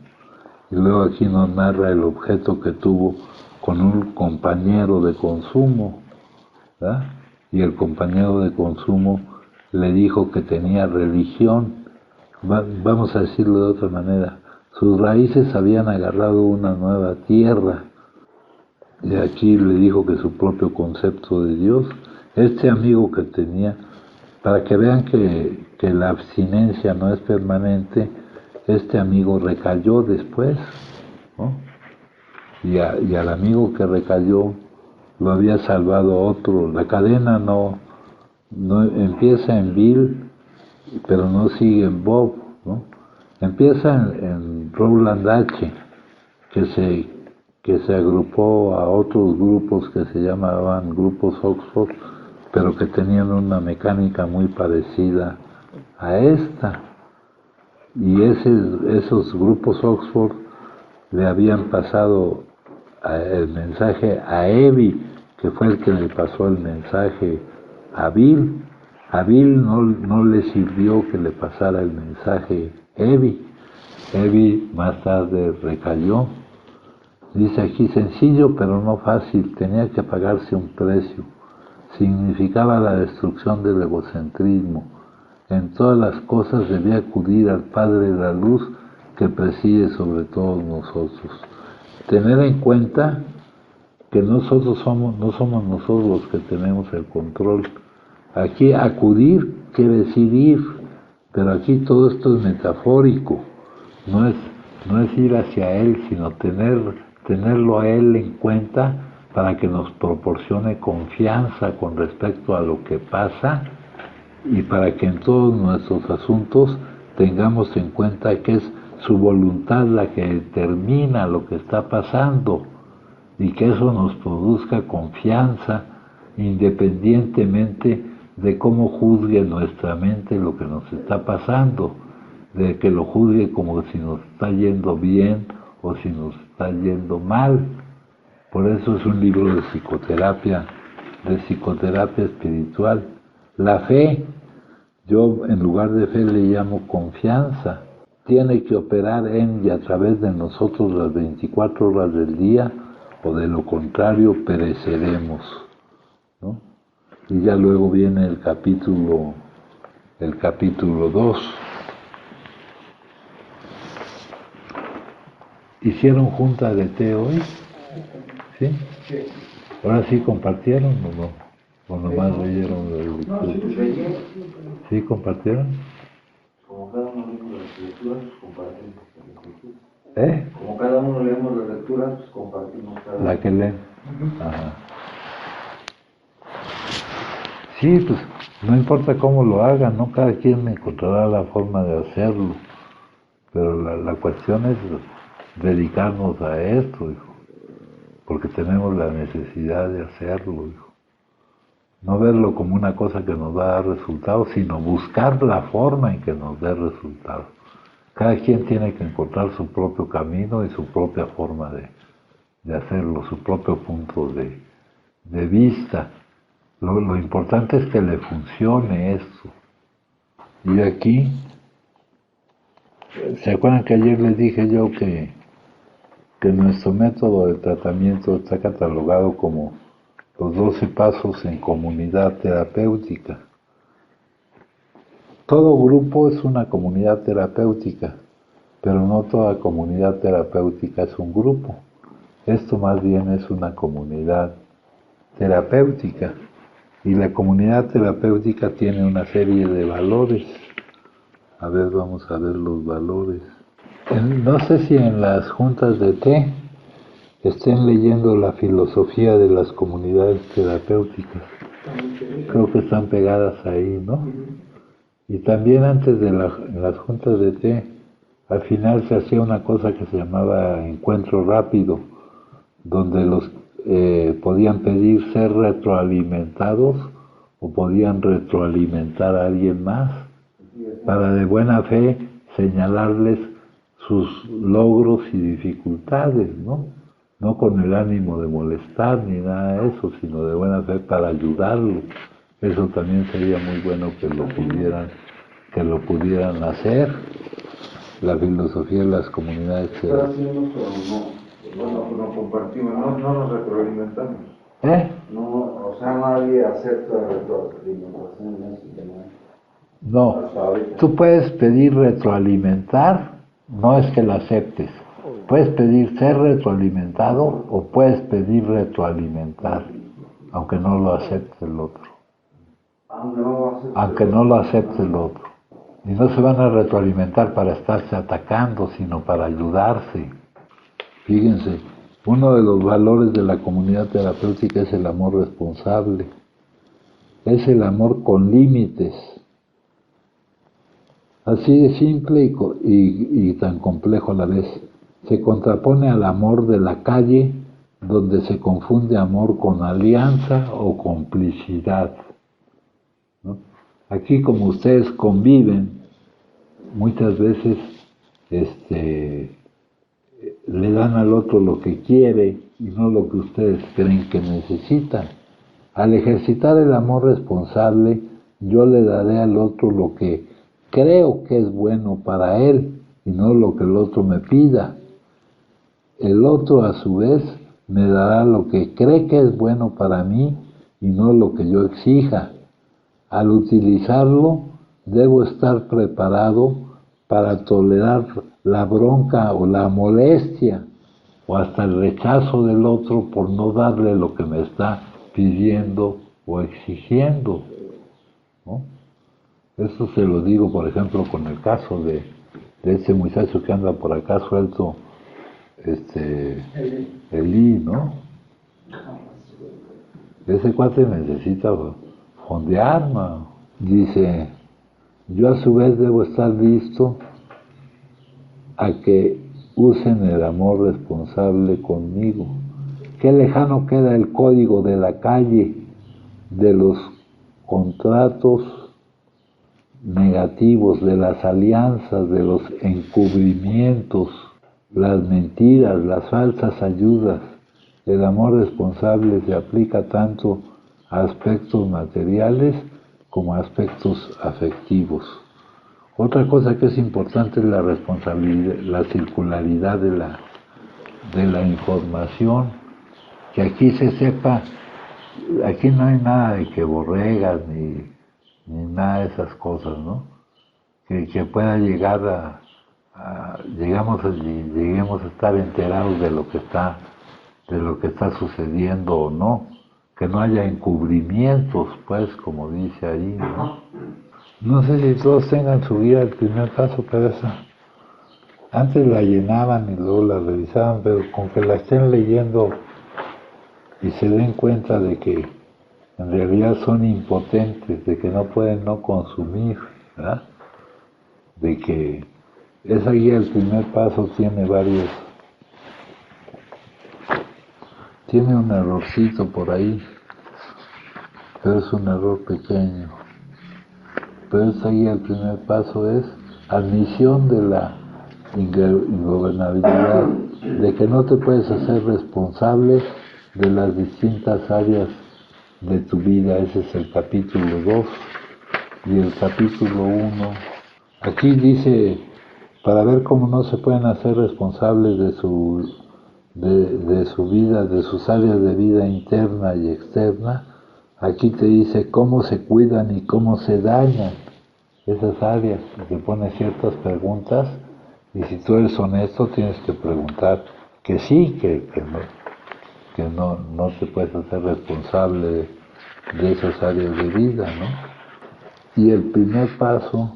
A: Y luego aquí nos narra el objeto que tuvo con un compañero de consumo, ¿verdad? Y el compañero de consumo le dijo que tenía religión. Vamos a decirlo de otra manera, sus raíces habían agarrado una nueva tierra, y aquí le dijo que su propio concepto de Dios. Este amigo que tenía, para que vean que la abstinencia no es permanente, este amigo recayó después, ¿no? Y al amigo que recayó lo había salvado otro. La cadena no empieza en Bill, pero no sigue en Bob, ¿no? Empieza en Rowland H., que se agrupó a otros grupos que se llamaban grupos Oxford, pero que tenían una mecánica muy parecida a esta. Y esos grupos Oxford le habían pasado el mensaje a Evie, que fue el que le pasó el mensaje a Bill. A Bill no le sirvió que le pasara el mensaje Evie. Evie más tarde recayó Dice aquí, sencillo pero no fácil, tenía que pagarse un precio. Significaba la destrucción del egocentrismo. En todas las cosas debía acudir al Padre de la Luz que preside sobre todos nosotros. Tener en cuenta que no somos nosotros los que tenemos el control. Aquí acudir quiere decir ir, pero aquí todo esto es metafórico, no es ir hacia Él, sino tenerlo a Él en cuenta para que nos proporcione confianza con respecto a lo que pasa y para que en todos nuestros asuntos tengamos en cuenta que es su voluntad la que determina lo que está pasando y que eso nos produzca confianza independientemente de cómo juzgue nuestra mente lo que nos está pasando, de que lo juzgue como si nos está yendo bien o si nos está yendo mal. Por eso es un libro de psicoterapia espiritual. La fe, yo en lugar de fe le llamo confianza. Tiene que operar en y a través de nosotros las 24 horas del día, o de lo contrario pereceremos, ¿no? Y ya luego viene el capítulo 2. ¿Hicieron junta de té hoy? ¿Sí?
B: Sí.
A: ¿Ahora sí compartieron o no? ¿O nomás leyeron la lectura?
C: No, sí,
A: ¿Sí compartieron?
C: como cada uno leemos las lecturas, pues compartimos las lecturas.
A: Como
C: cada uno leemos las lecturas, pues compartimos cada
A: la que leen. Ajá. Sí, pues no importa cómo lo hagan, ¿no? Cada quien encontrará la forma de hacerlo. Pero la cuestión es dedicarnos a esto, hijo. Porque tenemos la necesidad de hacerlo, hijo. No verlo como una cosa que nos va a dar resultados, sino buscar la forma en que nos dé resultados. Cada quien tiene que encontrar su propio camino y su propia forma de hacerlo, su propio punto de vista. Lo importante es que le funcione esto. Y aquí, ¿se acuerdan que ayer les dije yo que nuestro método de tratamiento está catalogado como los 12 pasos en comunidad terapéutica? Todo grupo es una comunidad terapéutica, pero no toda comunidad terapéutica es un grupo. Esto más bien es una comunidad terapéutica. Y la comunidad terapéutica tiene una serie de valores. A ver, vamos a ver los valores. No sé si en las juntas de té estén leyendo la filosofía de las comunidades terapéuticas. Creo que están pegadas ahí, ¿no? Y también antes de las juntas de té, al final se hacía una cosa que se llamaba encuentro rápido, donde los podían pedir ser retroalimentados o podían retroalimentar a alguien más para de buena fe señalarles sus logros y dificultades, ¿no? No con el ánimo de molestar ni nada de eso, sino de buena fe para ayudarlo. Eso también sería muy bueno que lo pudieran hacer. La filosofía de las comunidades.
C: Pero no compartimos, no nos retroalimentamos. No, o sea, nadie acepta retroalimentación.
A: No, tú puedes pedir retroalimentar, no es que la aceptes. Puedes pedir ser retroalimentado o puedes pedir retroalimentar, aunque no lo acepte el otro. Aunque no lo acepte el otro. Y no se van a retroalimentar para estarse atacando, sino para ayudarse. Fíjense, uno de los valores de la comunidad terapéutica es el amor responsable. Es el amor con límites. Así de simple y tan complejo a la vez. Se contrapone al amor de la calle, donde se confunde amor con alianza o complicidad, ¿no? Aquí, como ustedes conviven, muchas veces le dan al otro lo que quiere y no lo que ustedes creen que necesitan. Al ejercitar el amor responsable, yo le daré al otro lo que creo que es bueno para él y no lo que el otro me pida. El otro, a su vez, me dará lo que cree que es bueno para mí y no lo que yo exija. Al utilizarlo, debo estar preparado para tolerar la bronca o la molestia o hasta el rechazo del otro por no darle lo que me está pidiendo o exigiendo, ¿no? Eso se lo digo, por ejemplo, con el caso de ese muchacho que anda por acá suelto, Elí, ¿no? Ese cuate necesita fondear, ¿no? Dice, yo a su vez debo estar listo a que usen el amor responsable conmigo. Qué lejano queda el código de la calle, de los contratos negativos, de las alianzas, de los encubrimientos, las mentiras, las falsas ayudas. El amor responsable se aplica tanto a aspectos materiales como a aspectos afectivos. Otra cosa que es importante es la responsabilidad, la circularidad de la información, que aquí se sepa, aquí no hay nada de que borregas ni nada de esas cosas, ¿no? Que pueda llegar lleguemos a estar enterados de lo que está sucediendo o no, que no haya encubrimientos, pues, como dice ahí, ¿no? No sé si todos tengan su guía del primer paso, pero esa, antes la llenaban y luego la revisaban, pero con que la estén leyendo y se den cuenta de que en realidad son impotentes, de que no pueden no consumir, ¿verdad? De que esa guía del primer paso tiene un errorcito por ahí, pero es un error pequeño. Pero esa guía del primer paso es admisión de la ingobernabilidad, de que no te puedes hacer responsable de las distintas áreas de tu vida. Ese es el capítulo 2. Y el capítulo 1, aquí dice, para ver cómo no se pueden hacer responsables de su vida, de sus áreas de vida interna y externa, aquí te dice cómo se cuidan y cómo se dañan esas áreas. Te pone ciertas preguntas y si tú eres honesto tienes que preguntar que sí, que no te puedes hacer responsable de esas áreas de vida, ¿no? Y el primer paso,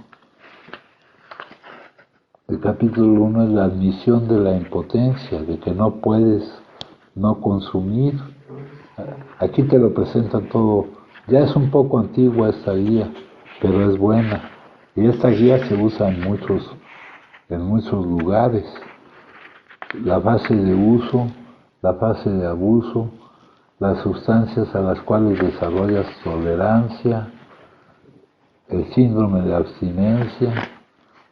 A: el capítulo 1, es la admisión de la impotencia, de que no puedes no consumir. Aquí te lo presentan todo. Ya es un poco antigua esta guía, pero es buena. Y esta guía se usa en muchos lugares. La fase de uso, la fase de abuso, las sustancias a las cuales desarrollas tolerancia, el síndrome de abstinencia,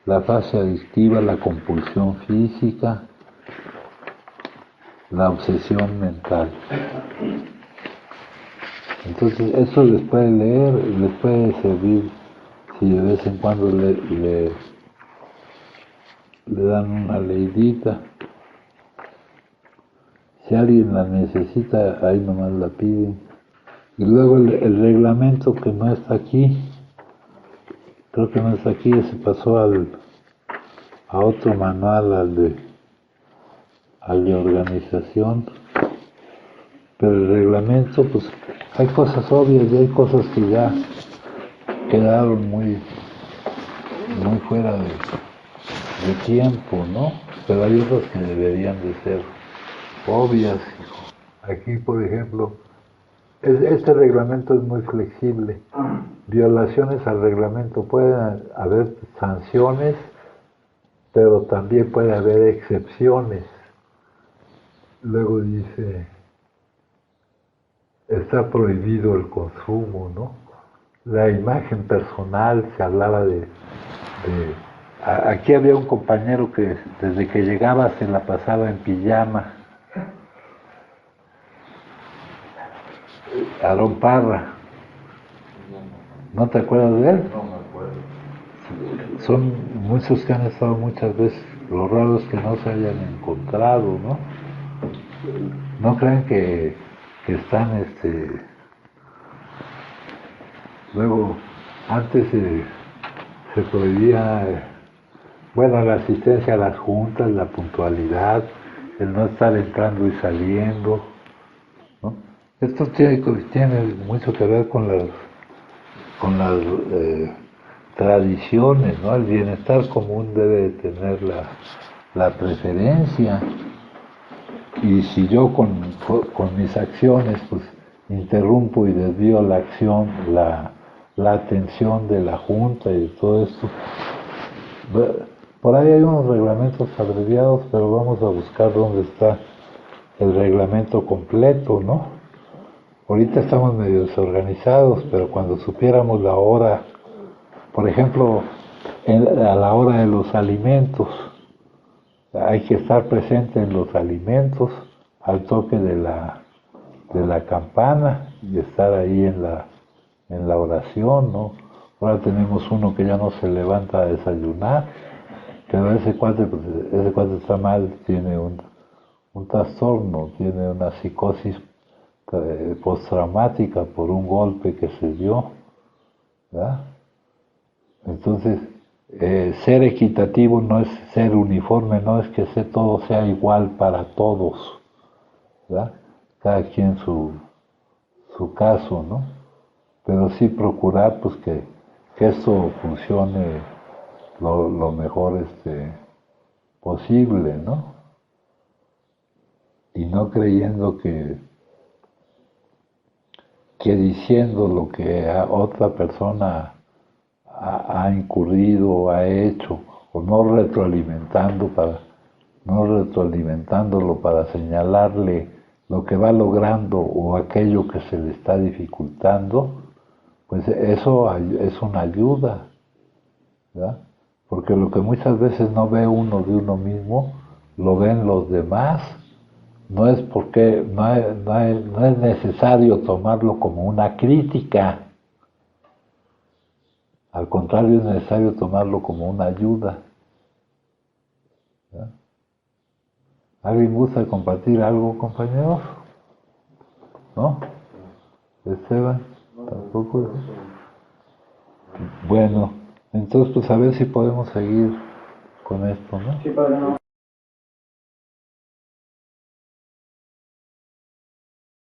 A: la fase adictiva, la compulsión física, la obsesión mental. Entonces, eso les puede leer, les puede servir si de vez en cuando le dan una leidita. Si alguien la necesita, ahí nomás la piden. Y luego el reglamento, que no está aquí, creo que no está aquí, se pasó a otro manual, al de organización. Pero el reglamento, pues hay cosas obvias y hay cosas que ya quedaron muy fuera de tiempo, ¿no? Pero hay otras que deberían de ser obvias. Aquí, por ejemplo, este reglamento es muy flexible. Violaciones al reglamento, pueden haber sanciones, pero también puede haber excepciones. Luego dice, está prohibido el consumo, ¿no? La imagen personal, se hablaba aquí había un compañero que desde que llegaba se la pasaba en pijama. Aarón Parra. ¿No te acuerdas de él?
C: No me acuerdo.
A: Son muchos que han estado muchas veces Lo raro es que no se hayan encontrado, ¿no? No crean que están, luego, antes se prohibía, bueno, la asistencia a las juntas, la puntualidad, el no estar entrando y saliendo, ¿no? Esto tiene mucho que ver con las tradiciones, ¿no? El bienestar común debe tener la preferencia. Y si yo con mis acciones pues interrumpo y desvío la acción, la atención de la Junta y de todo esto, por ahí hay unos reglamentos abreviados, pero vamos a buscar dónde está el reglamento completo, ¿no? Ahorita estamos medio desorganizados, pero cuando supiéramos la hora, por ejemplo, a la hora de los alimentos, hay que estar presente en los alimentos al toque de la campana y estar ahí en la oración, ¿no? Ahora tenemos uno que ya no se levanta a desayunar, pero ese cuate está mal, tiene un trastorno, tiene una psicosis postraumática por un golpe que se dio, ¿verdad? Entonces, ser equitativo no es ser uniforme, no es que todo sea igual para todos, ¿verdad? Cada quien su caso, ¿no? Pero sí procurar pues que esto funcione lo mejor posible, ¿no? Y no creyendo que diciendo lo que otra persona ha incurrido, ha hecho, o no retroalimentándolo para señalarle lo que va logrando o aquello que se le está dificultando, pues eso es una ayuda, ¿verdad? Porque lo que muchas veces no ve uno de uno mismo, lo ven los demás. No es necesario tomarlo como una crítica. Al contrario, es necesario tomarlo como una ayuda, ¿verdad? ¿Alguien gusta compartir algo, compañeros? ¿No? ¿Esteban? ¿Tampoco? Bueno, entonces pues a ver si podemos seguir con esto, ¿no?
B: Sí, padre, no.